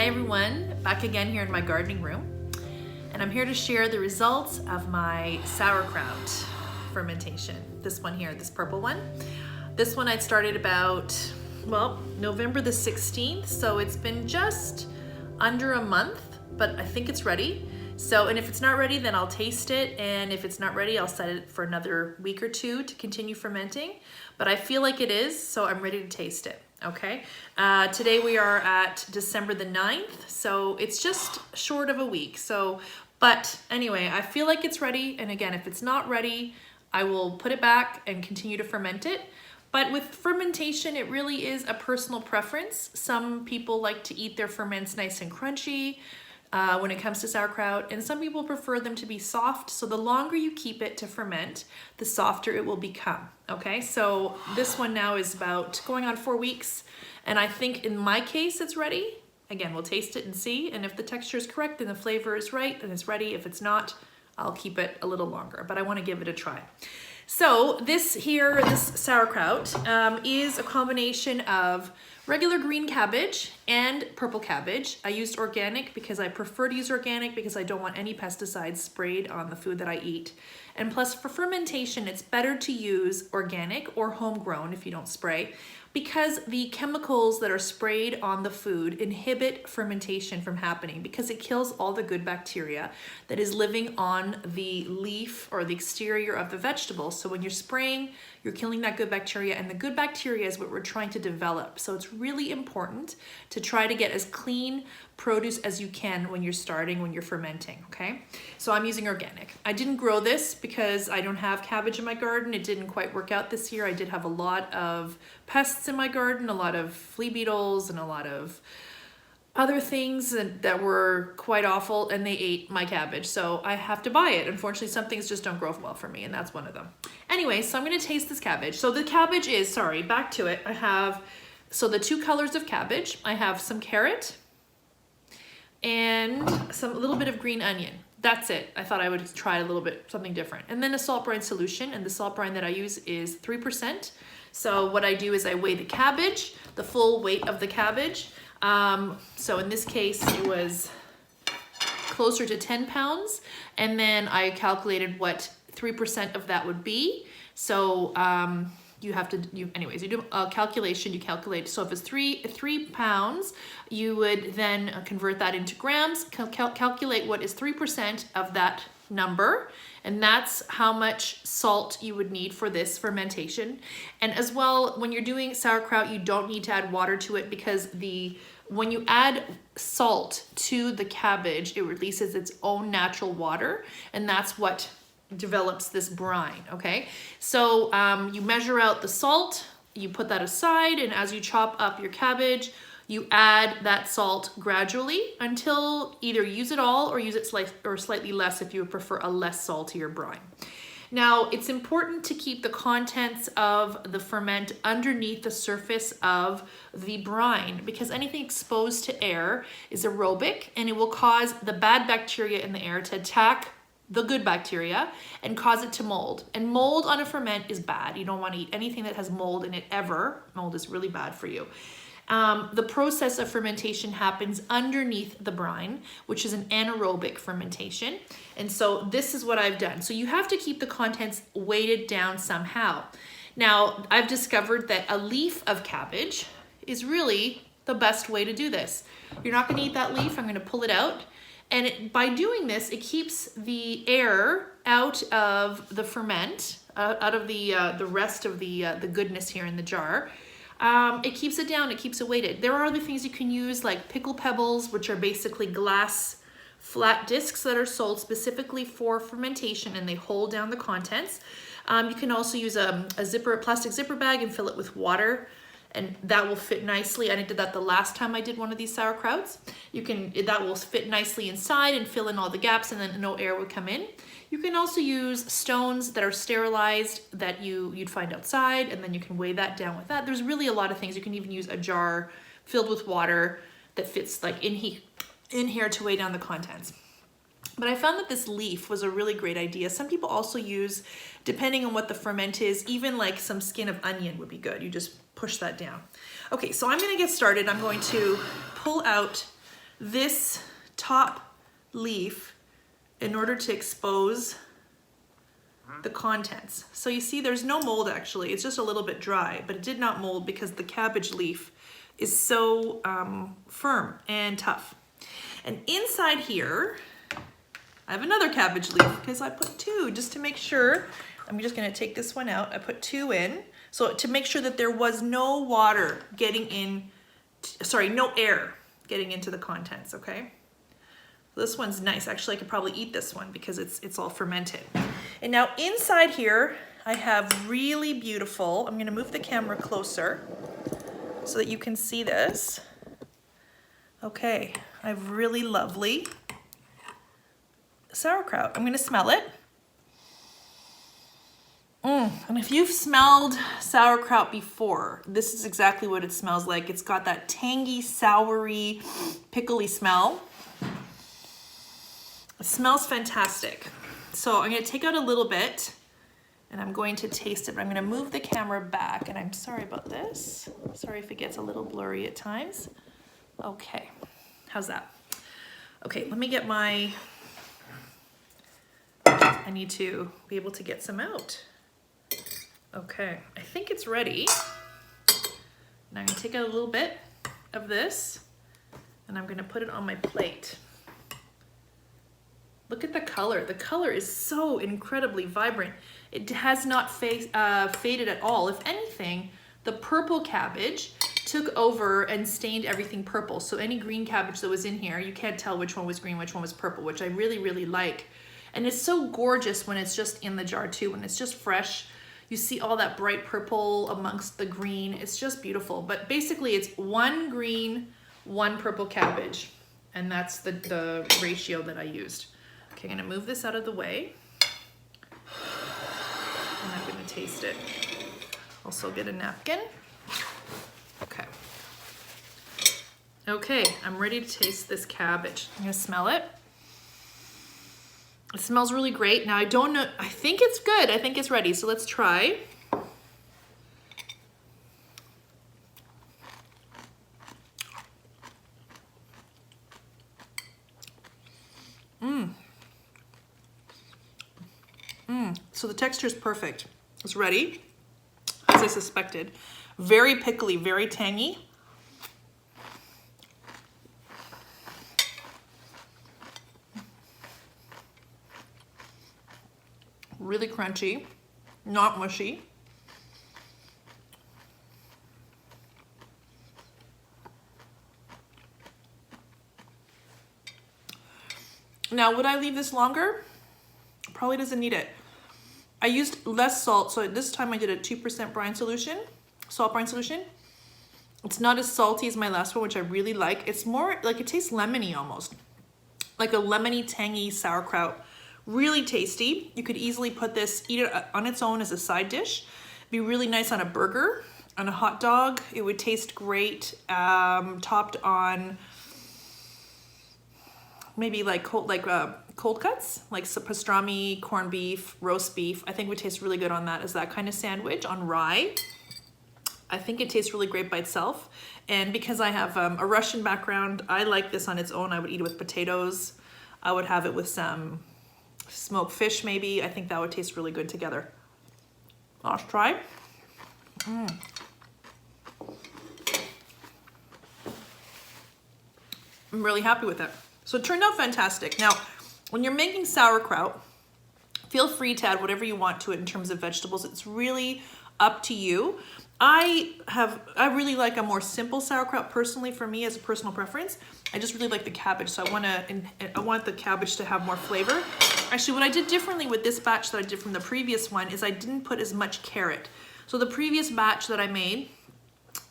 everyone, back again here in my gardening room, and I'm here to share the results of my sauerkraut fermentation. This one here, this purple one. This one I started about, well, November the 16th, so it's been just under a month, but I think it's ready. So, and if it's not ready, then I'll taste it, and if it's not ready, I'll set it for another week or two to continue fermenting, but I feel like it is, so I'm ready to taste it. Okay, today we are at December the 9th, so it's just short of a week. So, but anyway, I feel like it's ready, and again, if it's not ready, I will put it back and continue to ferment it. But with fermentation, it really is a personal preference. Some people like to eat their ferments nice and crunchy when it comes to sauerkraut, and some people prefer them to be soft. So the longer you keep it to ferment, the softer it will become. Okay, so this one now is about going on 4 weeks, and I think in my case it's ready. Again, we'll taste it and see, and if the texture is correct and the flavor is right, then it's ready. If it's not, I'll keep it a little longer, but I want to give it a try. So this here, this sauerkraut, is a combination of regular green cabbage and purple cabbage. I used organic because I prefer to use organic because I don't want any pesticides sprayed on the food that I eat. And plus for fermentation, it's better to use organic or homegrown if you don't spray, because the chemicals that are sprayed on the food inhibit fermentation from happening because it kills all the good bacteria that is living on the leaf or the exterior of the vegetable. So when you're spraying, you're killing that good bacteria, and the good bacteria is what we're trying to develop. So it's really important to try to get as clean produce as you can when you're fermenting, okay? So I'm using organic. I didn't grow this because I don't have cabbage in my garden. It didn't quite work out this year. I did have a lot of pests in my garden, a lot of flea beetles and a lot of other things that were quite awful, and they ate my cabbage. So I have to buy it. Unfortunately, some things just don't grow well for me, and that's one of them. Anyway, so I'm gonna taste this cabbage. So the cabbage is, sorry, back to it. I have, so the 2 colors of cabbage. I have some carrot and a little bit of green onion. That's it. I thought I would try a little bit, something different. And then a salt brine solution, and the salt brine that I use is 3%. So what I do is I weigh the cabbage, the full weight of the cabbage. So in this case, it was closer to 10 pounds. And then I calculated what 3% of that would be. So you do a calculation, you calculate. So if it's 3 pounds, you would then convert that into grams, calculate what is 3% of that number, and that's how much salt you would need for this fermentation. And as well, when you're doing sauerkraut, you don't need to add water to it, because when you add salt to the cabbage, it releases its own natural water, and that's what develops this brine, okay? So you measure out the salt, you put that aside, and as you chop up your cabbage, you add that salt gradually until either use it all or use it slightly less if you would prefer a less saltier brine. Now, it's important to keep the contents of the ferment underneath the surface of the brine, because anything exposed to air is aerobic, and it will cause the bad bacteria in the air to attack the good bacteria and cause it to mold. And mold on a ferment is bad. You don't want to eat anything that has mold in it ever. Mold is really bad for you. The process of fermentation happens underneath the brine, which is an anaerobic fermentation. And so this is what I've done. So you have to keep the contents weighted down somehow. Now, I've discovered that a leaf of cabbage is really the best way to do this. You're not going to eat that leaf. I'm going to pull it out. And by doing this, it keeps the air out of the ferment, out of the rest of the goodness here in the jar. It keeps it down, it keeps it weighted. There are other things you can use, like pickle pebbles, which are basically glass flat discs that are sold specifically for fermentation, and they hold down the contents. You can also use a plastic zipper bag and fill it with water, and that will fit nicely. And I did that the last time I did one of these sauerkrauts. That will fit nicely inside and fill in all the gaps, and then no air would come in. You can also use stones that are sterilized that you'd find outside, and then you can weigh that down with that. There's really a lot of things. You can even use a jar filled with water that fits like in here to weigh down the contents. But I found that this leaf was a really great idea. Some people also use, depending on what the ferment is, even like some skin of onion would be good. You just push that down. Okay, so I'm gonna get started. I'm going to pull out this top leaf in order to expose the contents. So you see there's no mold actually, it's just a little bit dry, but it did not mold because the cabbage leaf is so firm and tough. And inside here, I have another cabbage leaf because I put 2 just to make sure. I'm just gonna take this one out. I put 2 in, so to make sure that there was no water getting in, no air getting into the contents, okay? This one's nice. Actually, I could probably eat this one because it's all fermented. And now inside here, I have really beautiful, I'm gonna move the camera closer so that you can see this. Okay, I have really lovely sauerkraut. I'm gonna smell it. And if you've smelled sauerkraut before, this is exactly what it smells like. It's got that tangy, soury, pickly smell. It smells fantastic. So I'm gonna take out a little bit and I'm going to taste it, but I'm gonna move the camera back, and I'm sorry about this. Sorry if it gets a little blurry at times. Okay, how's that? Okay, let me get my, I need to be able to get some out. Okay, I think it's ready. Now I'm gonna take out a little bit of this and I'm gonna put it on my plate. Look at the color. The color is so incredibly vibrant. It has not faded at all. If anything, the purple cabbage took over and stained everything purple. So any green cabbage that was in here, you can't tell which one was green, which one was purple, which I really, really like. And it's so gorgeous when it's just in the jar too, when it's just fresh. You see all that bright purple amongst the green. It's just beautiful. But basically it's 1 green, 1 purple cabbage. And that's the ratio that I used. Okay, I'm gonna move this out of the way. And I'm gonna taste it. Also get a napkin. Okay. Okay, I'm ready to taste this cabbage. I'm gonna smell it. It smells really great. Now I don't know, I think it's good. I think it's ready, so let's try. So the texture is perfect. It's ready, as I suspected. Very pickly, very tangy. Really crunchy, not mushy. Now, would I leave this longer? Probably doesn't need it. I used less salt, so this time I did a 2% brine solution, salt brine solution. It's not as salty as my last one, which I really like. It's more like, it tastes lemony almost. Like a lemony, tangy sauerkraut. Really tasty. You could easily put this, eat it on its own as a side dish. Be really nice on a burger, on a hot dog. It would taste great, topped on maybe like cold cuts, like pastrami, corned beef, roast beef. I think would taste really good on that as that kind of sandwich on rye. I think it tastes really great by itself. And because I have a Russian background, I like this on its own. I would eat it with potatoes. I would have it with some smoked fish maybe. I think that would taste really good together. Let's try. I'm really happy with it. So it turned out fantastic. Now, when you're making sauerkraut, feel free to add whatever you want to it in terms of vegetables. It's really up to you. I really like a more simple sauerkraut personally for me as a personal preference. I just really like the cabbage, so I want the cabbage to have more flavor. Actually, what I did differently with this batch that I did from the previous one is I didn't put as much carrot. So the previous batch that I made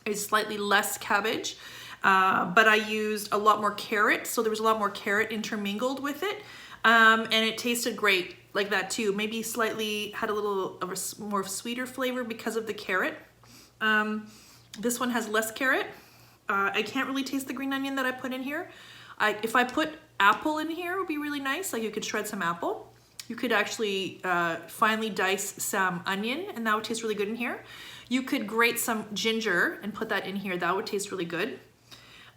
is slightly less cabbage, but I used a lot more carrot, so there was a lot more carrot intermingled with it, and it tasted great like that too. Maybe slightly had a little of a more sweeter flavor because of the carrot. This one has less carrot. I can't really taste the green onion that I put in here. If I put apple in here, it would be really nice. Like you could shred some apple. You could actually finely dice some onion, and that would taste really good in here. You could grate some ginger and put that in here. That would taste really good.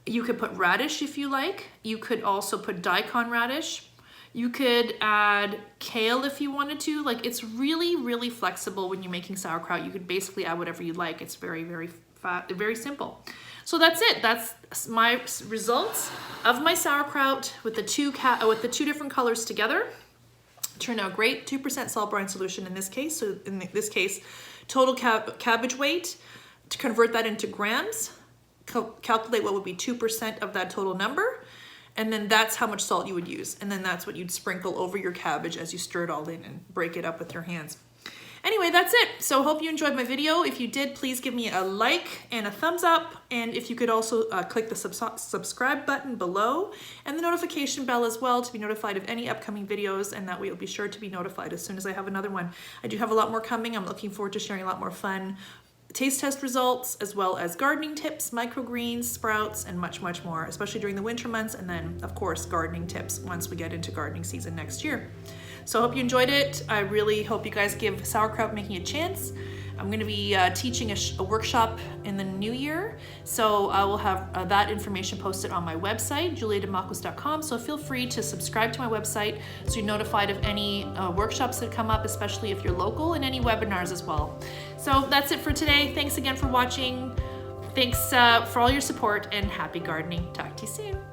You could put radish if you like. You could also put daikon radish. You could add kale if you wanted to. Like, it's really, really flexible when you're making sauerkraut. You could basically add whatever you like. It's very, very simple. So that's it. That's my results of my sauerkraut with the two different colors together. Turned out great. 2% salt brine solution in this case. So in this case, total cabbage weight. To convert that into grams, calculate what would be 2% of that total number. And then that's how much salt you would use. And then that's what you'd sprinkle over your cabbage as you stir it all in and break it up with your hands. Anyway, that's it. So hope you enjoyed my video. If you did, please give me a like and a thumbs up. And if you could also click the subscribe button below and the notification bell as well to be notified of any upcoming videos, and that way you'll be sure to be notified as soon as I have another one. I do have a lot more coming. I'm looking forward to sharing a lot more fun taste test results, as well as gardening tips, microgreens, sprouts, and much, much more, especially during the winter months. And then, of course, gardening tips once we get into gardening season next year. So I hope you enjoyed it. I really hope you guys give sauerkraut making a chance. I'm going to be teaching a workshop in the new year, so I will have that information posted on my website, juliademakos.com. So feel free to subscribe to my website so you're notified of any workshops that come up, especially if you're local, and any webinars as well. So that's it for today. Thanks again for watching. Thanks for all your support, and happy gardening. Talk to you soon.